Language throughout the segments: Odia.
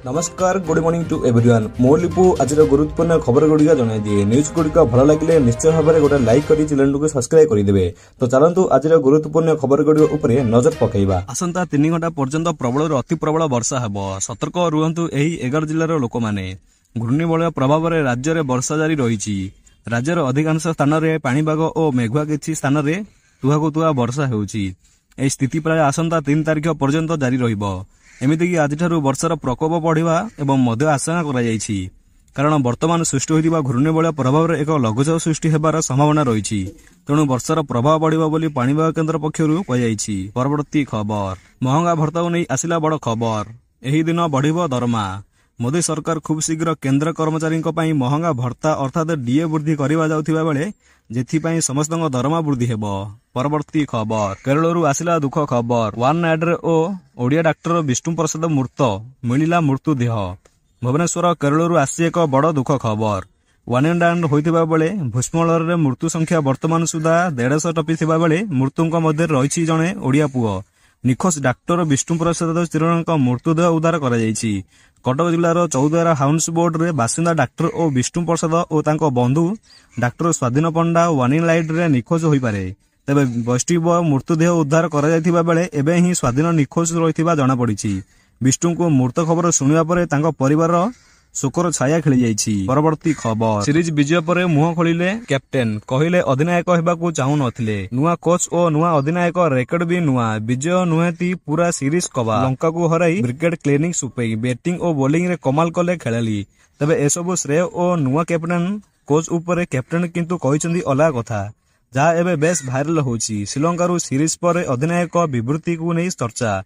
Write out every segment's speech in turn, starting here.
नमस्कार गुड मॉर्निंग टू एवरीवन मो लिपु आज गुरुत्वपूर्ण खबर गुड़िक जन दिए न्यूज गुड़िक भल लगे निश्चय भाव में गोटे लाइक कर चैनल को सब्सक्राइब करदे। तो चलतु आज गुरुत्वपूर्ण खबर गुड़िक उपर नजर पकईबा। आसंता 3 घंटा पर्यंत प्रबल अति प्रबल वर्षा हेब। सतर्क रुहतु एही 11 जिल्लार लोक माने। घूर्णिबलय प्रभाव में राज्य में वर्षा जारी रही। राज्यर अधिकांश स्थान में पाणीपाग और मेघुआ किछि स्थान में तुहाकु तुहा वर्षा हेउछि। एही स्थिति प्राय आसंता 3 तारिख पर्यंत जारी रहिबो। एमितिकी आजिठारु वर्षार प्रकोप बढ़िबा एवं मध्य आशंका करा जायछि। कारण वर्तमान सृष्टि होइतिबा घूर्णिबलय प्रभाव में एक लघुचाप सृष्टि हेबार संभावना रही। तेणु वर्षार प्रभाव बढ़िबा बोली पाणीपाग केन्द्र पक्षरु कहाଯାଇଛି। परवर्ती खबर महंगा भत्ता नहीं आसिला बड़ खबर। एही दिन बढ़िबो दरमा। मोदी सरकार खूब शीघ्र केन्द्र कर्मचारी महंगा भत्ता अर्थात डीए वृद्धि करवा जाउथिबा बेले जेथिपाई समस्त दरमा वृद्धि हेबो। परवर्ती खबर केरलरू आसिला दुख खबर। वन नाइड्रे ओ ओडिया डाक्टर विष्णु प्रसाद मृत मिलिला मृत्युदेह। भुवनेश्वर केरलरू आसी एक बड़ दुख खबर। वन एंड डाउन होइतिबा बेले भूस्खलन मृत्यु संख्या वर्तमान सुधा 150 टपिथिबा बेले मृत्युंक मध्य रही जणे ओडिया पुओ निखोज डाक्टर विष्णु प्रसाद चिरणଙ୍କ मृत्युदेह उद्धार करा जायछि। कटक जिलार चौद्वारा हाउस बोर्ड रे बासिंदा डाक्टर ओ विष्णु प्रसाद और तांको बंधु डाक्टर स्वाधीन पंडा वार्निंग लाइट रे निखोज होई पारे। तेबे वैष्णव मृत्युदेह उद्धार करा जायथिबा बेले एबे ही स्वाधीन निखोज रहिथिबा जणा पड़िछि। विष्णु को मृत खबर सुनिबा परे तांको परिवार शोकर छाया खेली जाइछि। परवर्ती खबर सीरीज विजय पर मुह खोलिले कैप्टेन कहिले अधिनायक हेबाकू चाहू नथिले। नुआ कोच और नुआ अधिनायक रेकर्ड भी नुआ विजय नुहेती पूरा सीरीज कबा। लंका को हराई विकेट क्लीनिंग सुपई बैटिंग और बॉलिंग रे कमाल कले खेलाली। तबे एसबु श्रेय और नुआ कैप्टेन कोच ऊपर कैप्टेन किंतु कहिसंदी अलग कथा जहाँ एबे बेस भाइरल होछि। श्रीलंका सीरीज पर अधिनायक विवृत्ति को नहीं चर्चा।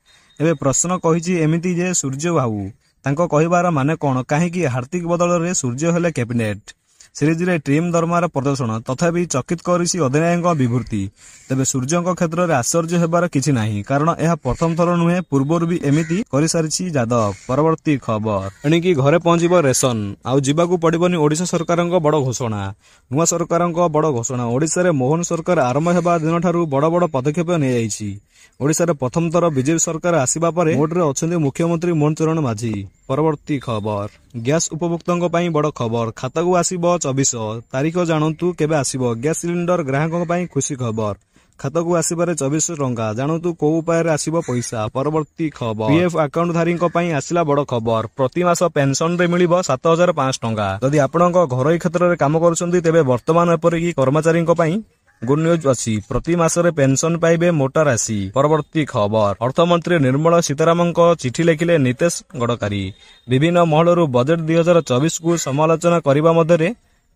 एबे प्रश्न कहिछि एमिति जे सूर्य बाबू तांको कहिबार माने कोन काहेकि हार्दिक बदल रे सूर्य हेले कैबिनेट सीरीज रे टीम दरमार प्रदर्शन तथापि चकित करिछि अधिनायक विवृत्ति। तबे सूर्यଙ୍କ क्षेत्र रे आश्चर्य हेबार किछि नाही कारण यह प्रथम थर नुहे पूर्वर भी एमिति करि सारिछि यादव। परवर्ती खबर एणिकी घरे पहुंचीबो रेशन आउ जिबाकू पड़िबनी ओडिशा सरकारଙ୍କ बड़ घोषणा। नुआ सरकारଙ୍କ बड़ घोषणा ओडिशा रे मोहन सरकार आरंभ हेबा दिन ठारू बड़ बड़ पदक्षेप नै जाइछि। ओडिशा रे प्रथम थर बीजेपी सरकार आसीबा परे मोड रे अछन्ती मुख्यमंत्री मोहन चरण माझी। परवर्ती खबर गैस उपभोक्तांक पई बड़ खबर। खाता को आसीबो 24 तारीख जानतु केबे आसीबो। गैस सिलिंडर ग्राहकक पई खुशी खबर। खाता को आसीबारे 24 टंका जानतु को उपाय रे आसीबो पैसा। परवर्ती खबर पीएफ अकाउंट धारीक पई आसिला बड़ खबर। प्रति मास पेंशन रे मिलिबो 7505 टंका। यदि आपणक घरोई क्षेत्र रे काम करूछन्ती तेबे वर्तमान एपरि की कर्मचारीक पई गुड न्यूज अछि। प्रति मासरे पेंशन पाइबे मोटा राशि। परवर्ती खबर अर्थमंत्री निर्मला सीतारामन चिठी लिखिले नीतीश गडकरी। विभिन्न महलरू बजेट 2024 को समालोचना करबा मध्यरे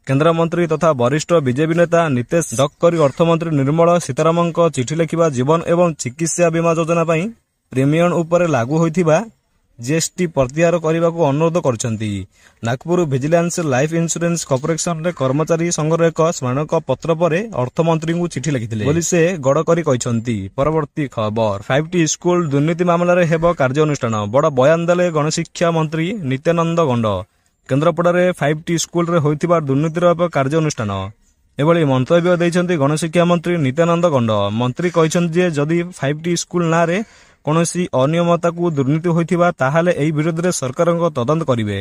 केंद्र मंत्री तथा वरिष्ठ बीजेपी नेता नीतीश गडकरी अर्थमंत्री निर्मला सीतारामन चिठी लिखिबा जीवन एवं चिकित्सा बीमा योजना पई प्रीमियम उपरे लागू होइथिबा जीएसटी प्रत्याहार करने को अनुरोध करछंती। Nagpur vigilance life insurance corporation रे कर्मचारी संघर एक स्मारक पत्र पर अर्थमंत्री को चिठी लिखिथिले बोली से गडकरी कहिसंती। परवर्ती खबर 5टी स्कूल दुर्नीति मामला रे हेबो कार्यानुष्ठान बड़ बयान देले गणशिक्षा मंत्री नित्यानंद गंड। केन्द्रापड़ारे 5टी स्कूल रे होइथिबा दुर्नीतिर कार्यानुष्ठान एभली मंतव्य दैछंती गणशिक्षा मंत्री नित्यानंद गंड। मंत्री कहिसंती जे जदि 5टी स्कूल ना रे कौनसी अनियमता को दुर्नीति होइथिबा ताहाले एही विरोध रे सरकारक तदंत करिवे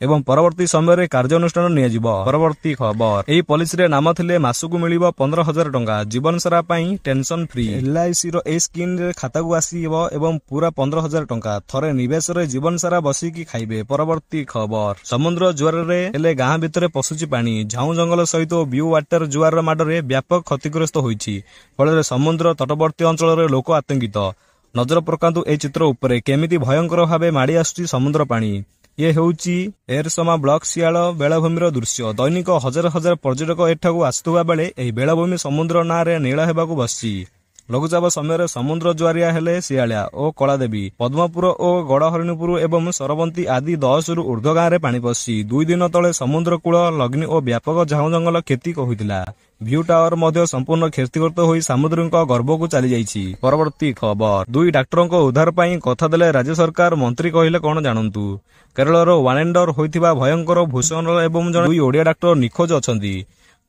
एवं परवर्ती समय रे कार्यानुष्ठान नियाजिबो। परवर्ती खबर एही पॉलिसी रे नाम थिले मासुकु मिलिबो 15000 टंका जीवन सारा पई टेंशन फ्री। एलआईसी रो ए स्कीम रे खाता को आसीबो एवं पूरा 15000 टंका थरे निवेश रे जीवन सारा बसी की खाइबे। परवर्ती खबर समुद्र जुआर रे हेले गां भितरे पसुची पानी। झाऊ जंगल सहित ब्यू वाटर जुआर माडरे व्यापक क्षतिग्रस्त होईछि। फल रे समुद्र तटवर्ती अंचल रे लोक आतंकित। नजर पकांतु ए चित्र उपरे केमिति भयंकर भावे माड़ी आसुची समुद्र पानी। ये हेउची एरसमा ब्लॉक सियाल बेलाभूमिर दृश्य। दैनिक हजार हजार पर्यटक एठाकू आसुवा बेले एही बेलाभूमि समुद्र नारे नीला हेबाकू बसची। लघुचाप समय समुद्र जुआरिया हेले सियालिया और कलादेवी पद्मपुर और गड़हरिणीपुर एवं सरबंती आदि 10 रु ऊर्ध्व गाँव में पानी पशि 2 दिन तले समुद्र कूल लग्नि और व्यापक झाऊ जंगल क्षति होइतिला। भ्यू टावर मध्य संपूर्ण क्षतिग्रस्त होई सामुद्रिक गर्भ को चली जाइछि। परवर्ती खबर 2 डाक्टर को उद्धार पाई कथा देले राज्य सरकार। मंत्री कहिले कोन जानंतु। केरल रो वानेंडर होइतिबा भयंकर भूस्खलन एवं जण 2 ओडिया डाक्टर निखोज अछंती।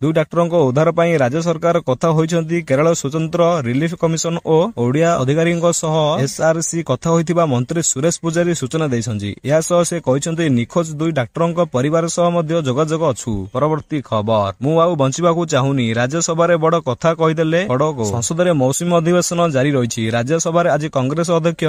ଦୁଇ ଡାକ୍ତରଙ୍କ ଉଦ୍ଧାର ପାଇଁ ରାଜ୍ୟ ସରକାର କଥା ହୋଇଛନ୍ତି। କେରଳ ସ୍ୱତନ୍ତ୍ର ରିଲିଫ କମିଶନ ଓ ଓଡ଼ିଆ ଅଧିକାରୀଙ୍କ ସହ ଏସ୍ଆରସି କଥା ହୋଇଥିବା ମନ୍ତ୍ରୀ ସୁରେଶ ପୂଜାରୀ ସୂଚନା ଦେଇଛନ୍ତି। ଏହା ସହ ସେ କହିଛନ୍ତି ନିଖୋଜ ଦୁଇ ଡାକ୍ତରଙ୍କ ପରିବାର ସହ ମଧ୍ୟ ଯୋଗାଯୋଗ ଅଛୁ। ପରବର୍ତ୍ତୀ ଖବର, ମୁଁ ଆଉ ବଞ୍ଚିବାକୁ ଚାହୁଁନି, ରାଜ୍ୟସଭାରେ ବଡ଼ କଥା କହିଦେଲେ ଖଡ଼ଗେ। ସଂସଦରେ ମୌସୁମୀ ଅଧିବେଶନ ଜାରି ରହିଛି। ରାଜ୍ୟସଭାରେ ଆଜି କଂଗ୍ରେସ ଅଧ୍ୟକ୍ଷ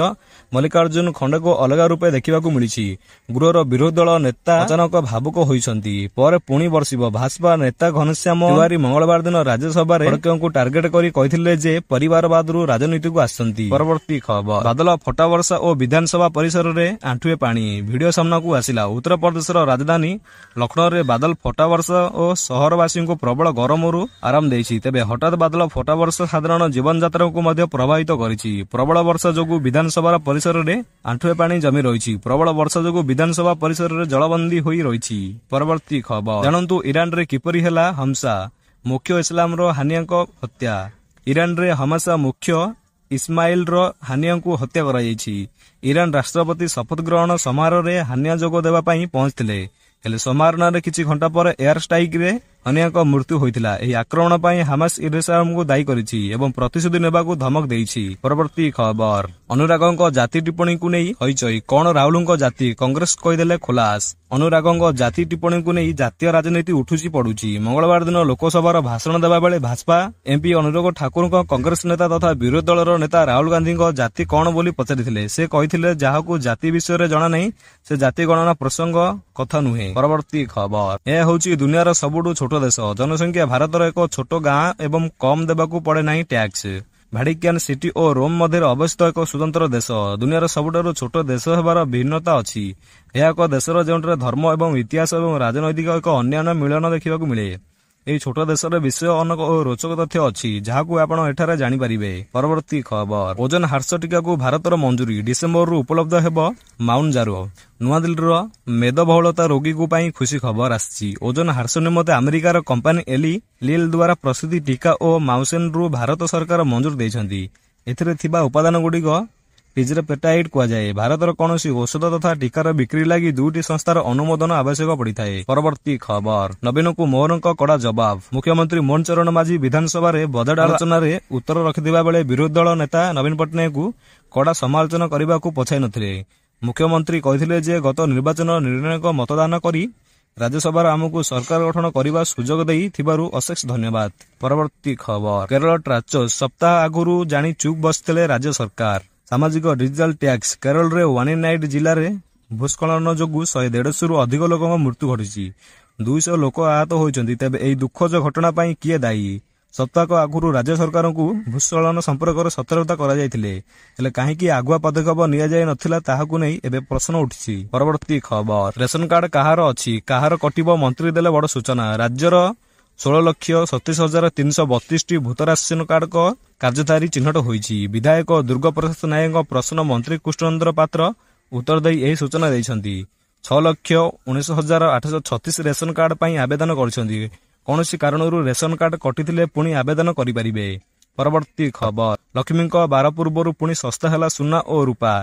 ମଲ୍ଲିକାର୍ଜୁନ ଖଡ଼ଗେଙ୍କୁ ଅଲଗା ରୂପେ ଦେଖିବାକୁ ମିଳିଛି। ଗୃହର ବିରୋଧୀ ଦଳ ନେତା ଅଚାନକ ଭାବୁକ ହୋଇଛନ୍ତି। ପରେ ପୁଣି ବର୍ଷିବ। ଭାଜପା ନେତା ଘନଶ୍ୟାମ ତିୱାରୀ ମଙ୍ଗଳବାର ଦିନ ରାଜ୍ୟସଭାରେ ଖଡ଼ଗେଙ୍କୁ ଟାର୍ଗେଟ କରି କହିଥିଲେ ଯେ ପରିବାରବାଦରୁ ରାଜନୀତିକୁ ଆସିଛନ୍ତି। ପରବର୍ତ୍ତୀ ଖବର, ବାଦଲ ଫଟା ବର୍ଷା ଓ ବିଧାନସଭା ପରିସରରେ ଆଣ୍ଠୁଏ ପାଣି। ଭିଡିଓ ସାମ୍ନାକୁ ଆସିଲା। ଉତ୍ତରପ୍ରଦେଶର ରାଜଧାନୀ ଲକ୍ଷ୍ନୌରେ ବାଦଲ ଫଟା ବର୍ଷା ଓ ସହରବାସୀଙ୍କୁ ପ୍ରବଳ ଗରମରୁ ଆରାମ ଦେଇଛି। ତେବେ ହଠାତ୍ ବାଦଲ ଫଟା ବର୍ଷା ସାଧାରଣ ଜୀବନଯାତ୍ରାକୁ ମଧ୍ୟ ପ୍ରଭାବିତ କରିଛି। ପ୍ରବଳ ବର୍ଷା ଯୋଗୁଁ ବିଧାନସଭାର ପରିସରରେ ଆଣ୍ଠୁଏ ପାଣି ଜମି ରହିଛି। ପ୍ରବଳ ବର୍ଷା ଯୋଗୁଁ ବିଧାନସଭା ପରିସରରେ ଜଳବନ୍ଦୀ ହୋଇ ରହିଛି। ପରବର୍ତ୍ତୀ ଖବର, ଜାଣନ୍ତୁ ଇରାନରେ କିପରି ହେଲା ହମ୍ସା। ମୁଖ୍ୟ ଇସଲାମର ହାନିଆଙ୍କ ହତ୍ୟା। ଇରାନରେ ହମାସା ମୁଖ୍ୟ ଇସ୍ମାଇଲର ହାନିଆଙ୍କୁ ହତ୍ୟା କରାଯାଇଛି। ଇରାନ ରାଷ୍ଟ୍ରପତି ଶପଥ ଗ୍ରହଣ ସମାରୋହରେ ହାନିଆ ଯୋଗ ଦେବା ପାଇଁ ପହଞ୍ଚିଥିଲେ। ହେଲେ ସମାରୋହରେ କିଛି ଘଣ୍ଟା ପରେ ଏୟାର ଷ୍ଟ୍ରାଇକ୍ରେ ହାନିଆଙ୍କ ମୃତ୍ୟୁ ହୋଇଥିଲା। ଏହି ଆକ୍ରମଣ ପାଇଁ ହାମାସ ଇସ୍ରାଏଲକୁ ଦାୟୀ କରିଛି ଏବଂ ପ୍ରତିଶୋଧ ନେବାକୁ ଧମକ ଦେଇଛି। ପରବର୍ତ୍ତୀ ଖବର, ଅନୁରାଗଙ୍କ ଜାତି ଟିପ୍ପଣୀକୁ ନେଇ ହଇଚଇ। କଣ ରାହୁଲଙ୍କ ଜାତି? କଂଗ୍ରେସ କହିଦେଲେ ଖୋଲାସ। ଅନୁରାଗଙ୍କ ଜାତି ଟିପ୍ପଣୀକୁ ନେଇ ଜାତୀୟ ରାଜନୀତି ଉଠୁଛି ପଡୁଛି। ମଙ୍ଗଳବାର ଦିନ ଲୋକସଭାର ଭାଷଣ ଦେବା ବେଳେ ଭାଜପା ଏମ୍ପି ଅନୁରାଗ ଠାକୁରଙ୍କ କଂଗ୍ରେସ ନେତା ତଥା ବିରୋଧୀ ଦଳର ନେତା ରାହୁଲ ଗାନ୍ଧୀଙ୍କ ଜାତି କଣ ବୋଲି ପଚାରିଥିଲେ। ସେ କହିଥିଲେ ଯାହାକୁ ଜାତି ବିଷୟରେ ଜଣା ନାହିଁ ସେ ଜାତି ଗଣନା ପ୍ରସଙ୍ଗ କଥା ନୁହେଁ। ପରବର୍ତ୍ତୀ ଖବର, ଏହା ହେଉଛି ଦୁନିଆର ସବୁଠୁ ଛୋଟ ଦେଶ। ଜନସଂଖ୍ୟା ଭାରତର ଏକ ଛୋଟ ଗାଁ ଏବଂ କମ୍ ଦେବାକୁ ପଡେ ନାହିଁ ଟ୍ୟାକ୍ସ। ଭାଟିକାନ ସିଟି ଓ ରୋମ ମଧ୍ୟରେ ଅବସ୍ଥିତ ଏକ ସ୍ୱତନ୍ତ୍ର ଦେଶ। ଦୁନିଆର ସବୁଠାରୁ ଛୋଟ ଦେଶ ହେବାର ଭିନ୍ନତା ଅଛି। ଏହା ଏକ ଦେଶର ଯେଉଁଠାରେ ଧର୍ମ ଏବଂ ଇତିହାସ ଏବଂ ରାଜନୈତିକ ଏକ ଅନ୍ୟାନ୍ୟ ମିଳନ ଦେଖିବାକୁ ମିଳେ। ଏହି ଛୋଟ ଦେଶରେ ବିଷୟ ଅନେକ ଓ ରୋଚକ ତଥ୍ୟ ଅଛି ଯାହାକୁ ଆପଣ ଏଠାରେ ଜାଣିପାରିବେ। ପରବର୍ତ୍ତୀ ଖବର, ଓଜନ ହ୍ରାସ ଟିକାକୁ ଭାରତର ମଞ୍ଜୁରୀ। ଡିସେମ୍ବରରୁ ଉପଲବ୍ଧ ହେବ ମାଉଣ୍ଟଜାରୋ। ନୂଆଦିଲ୍ଲୀର ମେଦବହୁଳତା ରୋଗୀଙ୍କୁ ପାଇଁ ଖୁସି ଖବର ଆସିଛି। ଓଜନ ହ୍ରାସ ନିମନ୍ତେ ଆମେରିକାର କମ୍ପାନୀ ଏଲି ଲିଲ୍ ଦ୍ୱାରା ପ୍ରସ୍ତୁତ ଟିକା ଓ ମାଉସେନରୁ ଭାରତ ସରକାର ମଞ୍ଜୁରୀ ଦେଇଛନ୍ତି। ଏଥିରେ ଥିବା ଉପାଦାନଗୁଡ଼ିକ ଟିଜେପେଟାଇଡ୍ କୁହାଯାଏ। ଭାରତର କୌଣସି ଔଷଧ ତଥା ଟିକାର ବିକ୍ରି ଲାଗି ଦୁଇଟି ସଂସ୍ଥାର ଅନୁମୋଦନ ଆବଶ୍ୟକ ପଡ଼ିଥାଏ। ପରବର୍ତ୍ତୀ ଖବର, ନବୀନଙ୍କୁ ମୋହନଙ୍କ କଡ଼ା ଜବାବ। ମୁଖ୍ୟମନ୍ତ୍ରୀ ମୋହନ ଚରଣ ମାଝୀ ବିଧାନସଭାରେ ବଜେଟ୍ ଆଲୋଚନାରେ ଉତ୍ତର ରଖିଥିବା ବେଳେ ବିରୋଧୀ ଦଳ ନେତା ନବୀନ ପଟ୍ଟନାୟକଙ୍କୁ କଡ଼ା ସମାଲୋଚନା କରିବାକୁ ପଛାଇ ନଥିଲେ। ମୁଖ୍ୟମନ୍ତ୍ରୀ କହିଥିଲେ ଯେ ଗତ ନିର୍ବାଚନ ନିର୍ଣ୍ଣାୟକ ମତଦାନ କରି ରାଜ୍ୟସଭାରେ ଆମକୁ ସରକାର ଗଠନ କରିବା ସୁଯୋଗ ଦେଇ ଥିବାରୁ ଅଶେଷ ଧନ୍ୟବାଦ। ପରବର୍ତ୍ତୀ ଖବର, କେରଳ ଟ୍ରାଚୋସ୍। ସପ୍ତାହ ଆଗରୁ ଜାଣି ଚୁପ୍ ବସିଥିଲେ ରାଜ୍ୟ ସରକାର। ସାମାଜିକ ଡିଜିଟାଲ ଟ୍ୟାକ୍ସ। କେରଳରେ ୱାନିନାଇଡ୍ ଜିଲ୍ଲାରେ ଭୂସ୍ଖଳନ ଯୋଗୁଁ 150ରୁ ଅଧିକ ଲୋକଙ୍କ ମୃତ୍ୟୁ ଘଟିଛି। 200 ଲୋକ ଆହତ ହୋଇଛନ୍ତି। ତେବେ ଏହି ଦୁଃଖଦ ଘଟଣା ପାଇଁ କିଏ ଦାୟୀ? ସପ୍ତାହ ଆଗରୁ ରାଜ୍ୟ ସରକାରଙ୍କୁ ଭୂସ୍ଖଳନ ସମ୍ପର୍କରେ ସତର୍କତା କରାଯାଇଥିଲେ, ହେଲେ କାହିଁକି ଆଗୁଆ ପଦକ୍ଷେପ ନିଆଯାଇ ନଥିଲା ତାହାକୁ ନେଇ ଏବେ ପ୍ରଶ୍ନ ଉଠିଛି। ପରବର୍ତ୍ତୀ ଖବର, ରେସନ କାର୍ଡ କାହାର ଅଛି କାହାର କଟିବ, ମନ୍ତ୍ରୀ ଦେଲେ ବଡ଼ ସୂଚନା। ରାଜ୍ୟର 16,37,332ଟି ଭୂତ ରାସନ କାର୍ଡଙ୍କ କାର୍ଯ୍ୟଧାରୀ ଚିହ୍ନଟ ହୋଇଛି। ବିଧାୟକ ଦୁର୍ଗାପ୍ରସାଦ ନାୟକଙ୍କ ପ୍ରଶ୍ନ ମନ୍ତ୍ରୀ କୃଷ୍ଣଚନ୍ଦ୍ର ପାତ୍ର ଉତ୍ତର ଦେଇ ଏହି ସୂଚନା ଦେଇଛନ୍ତି। 6,19,836 ରେସନ କାର୍ଡ ପାଇଁ ଆବେଦନ କରିଛନ୍ତି। କୌଣସି କାରଣରୁ ରେସନ କାର୍ଡ କଟିଥିଲେ ପୁଣି ଆବେଦନ କରିପାରିବେ। ପରବର୍ତ୍ତୀ ଖବର, ଲକ୍ଷ୍ମୀଙ୍କ ବାର ପୂର୍ବରୁ ପୁଣି ଶସ୍ତା ହେଲା ସୁନା ଓ ରୂପା।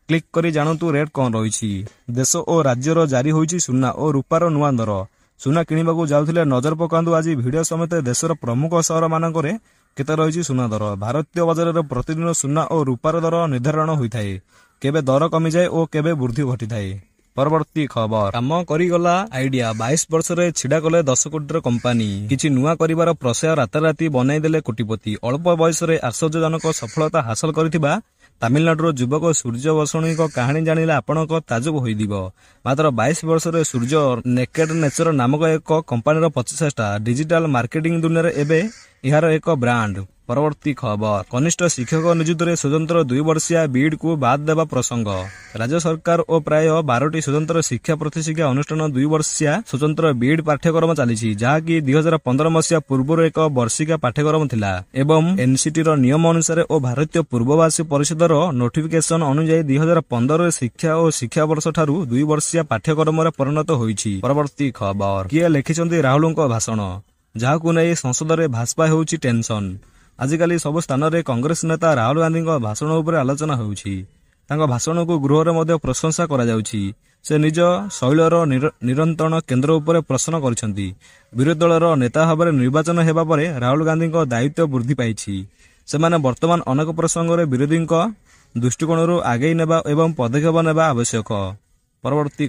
କ୍ଲିକ୍ କରି ଜାଣନ୍ତୁ ରେଟ୍ କଣ ରହିଛି। ଦେଶ ଓ ରାଜ୍ୟର ଜାରି ହୋଇଛି ସୁନା ଓ ରୂପାର ନୂଆ ଦର। ସୁନା କିଣିବାକୁ ଯାଉଥିଲେ ନଜର ପକାନ୍ତୁ ଆଜି ଭିଡିଓ ସମେତ ଦେଶର ପ୍ରମୁଖ ସହରମାନଙ୍କରେ କେତେ ରହିଛି ସୁନା ଦର। ଭାରତୀୟ ବଜାରରେ ପ୍ରତିଦିନ ସୁନା ଓ ରୂପାର ଦର ନିର୍ଦ୍ଧାରଣ ହୋଇଥାଏ। କେବେ ଦର କମିଯାଏ ଓ କେବେ ବୃଦ୍ଧି ଘଟିଥାଏ। ପରବର୍ତ୍ତୀ ଖବର, କାମ କରିଗଲା ଆଇଡିଆ। 22 ବର୍ଷରେ ଛିଡା କଲେ 10 କୋଟିର କମ୍ପାନୀ। କିଛି ନୂଆ କରିବାର ପ୍ରଶୟ ରାତାରାତି ବନାଇଦେଲେ କୋଟିପତି। ଅଳ୍ପ ବୟସରେ ଆଶ୍ଚର୍ଯ୍ୟଜନକ ସଫଳତା ହାସଲ କରିଥିବା ତାମିଲନାଡୁର ଯୁବକ ସୂର୍ଯ୍ୟ ବସଣୀଙ୍କ କାହାଣୀ ଜାଣିଲେ ଆପଣଙ୍କ ତାଜୁବ ହୋଇଯିବ। ମାତ୍ର 22 ବର୍ଷରେ ସୂର୍ଯ୍ୟ ନେକେଡ୍ ନେଚର ନାମକ ଏକ କମ୍ପାନୀର ପ୍ରଚେଷ୍ଟା ଡିଜିଟାଲ ମାର୍କେଟିଂ ଦୁନିଆରେ ଏବେ ଏହାର ଏକ ବ୍ରାଣ୍ଡ। ପରବର୍ତ୍ତୀ ଖବର, କନିଷ୍ଠ ଶିକ୍ଷକ ନିଯୁକ୍ତିରେ ସ୍ୱତନ୍ତ୍ର 2 ବର୍ଷିଆ ବିଡ୍କୁ ବାଦ୍ ଦେବା ପ୍ରସଙ୍ଗ। ରାଜ୍ୟ ସରକାର ଓ ପ୍ରାୟ 12ଟି ସ୍ୱତନ୍ତ୍ର ଶିକ୍ଷା ପ୍ରତିଶିକ୍ଷା ଅନୁଷ୍ଠାନ 2 ବର୍ଷିଆ ସ୍ୱତନ୍ତ୍ର ବିଡ୍ ପାଠ୍ୟକ୍ରମ ଚାଲିଛି, ଯାହାକି 2015 ମସିହା ପୂର୍ବରୁ ଏକ ବର୍ଷିକା ପାଠ୍ୟକ୍ରମ ଥିଲା ଏବଂ ଏନ୍ସିଟିର ନିୟମ ଅନୁସାରେ ଓ ଭାରତୀୟ ପୂର୍ବବାସୀ ପରିଷଦର ନୋଟିଫିକେସନ ଅନୁଯାୟୀ 2015ରେ ଶିକ୍ଷା ଓ ଶିକ୍ଷାବର୍ଷ ଠାରୁ 2 ବର୍ଷିଆ ପାଠ୍ୟକ୍ରମରେ ପରିଣତ ହୋଇଛି। ପରବର୍ତ୍ତୀ ଖବର, କିଏ ଲେଖିଛନ୍ତି ରାହୁଲଙ୍କ ଭାଷଣ, ଯାହାକୁ ନେଇ ସଂସଦରେ ଭାଜପା ହେଉଛି ଟେନସନ। ଆଜିକାଲି ସବୁ ସ୍ଥାନରେ କଂଗ୍ରେସ ନେତା ରାହୁଲ ଗାନ୍ଧୀଙ୍କ ଭାଷଣ ଉପରେ ଆଲୋଚନା ହେଉଛି। ତାଙ୍କ ଭାଷଣକୁ ଗୃହରେ ମଧ୍ୟ ପ୍ରଶଂସା କରାଯାଉଛି। ସେ ନିଜ ଶୈଳର ନିରନ୍ତର କେନ୍ଦ୍ର ଉପରେ ପ୍ରଶ୍ନ କରିଛନ୍ତି। ବିରୋଧୀ ଦଳର ନେତା ଭାବରେ ନିର୍ବାଚନ ହେବା ପରେ ରାହୁଲ ଗାନ୍ଧୀଙ୍କ ଦାୟିତ୍ୱ ବୃଦ୍ଧି ପାଇଛି। ସେମାନେ ବର୍ତ୍ତମାନ ଅନେକ ପ୍ରସଙ୍ଗରେ ବିରୋଧୀଙ୍କ ଦୃଷ୍ଟିକୋଣରୁ ଆଗେଇ ନେବା ଏବଂ ପଦକ୍ଷେପ ନେବା ଆବଶ୍ୟକ। ପରବର୍ତ୍ତୀ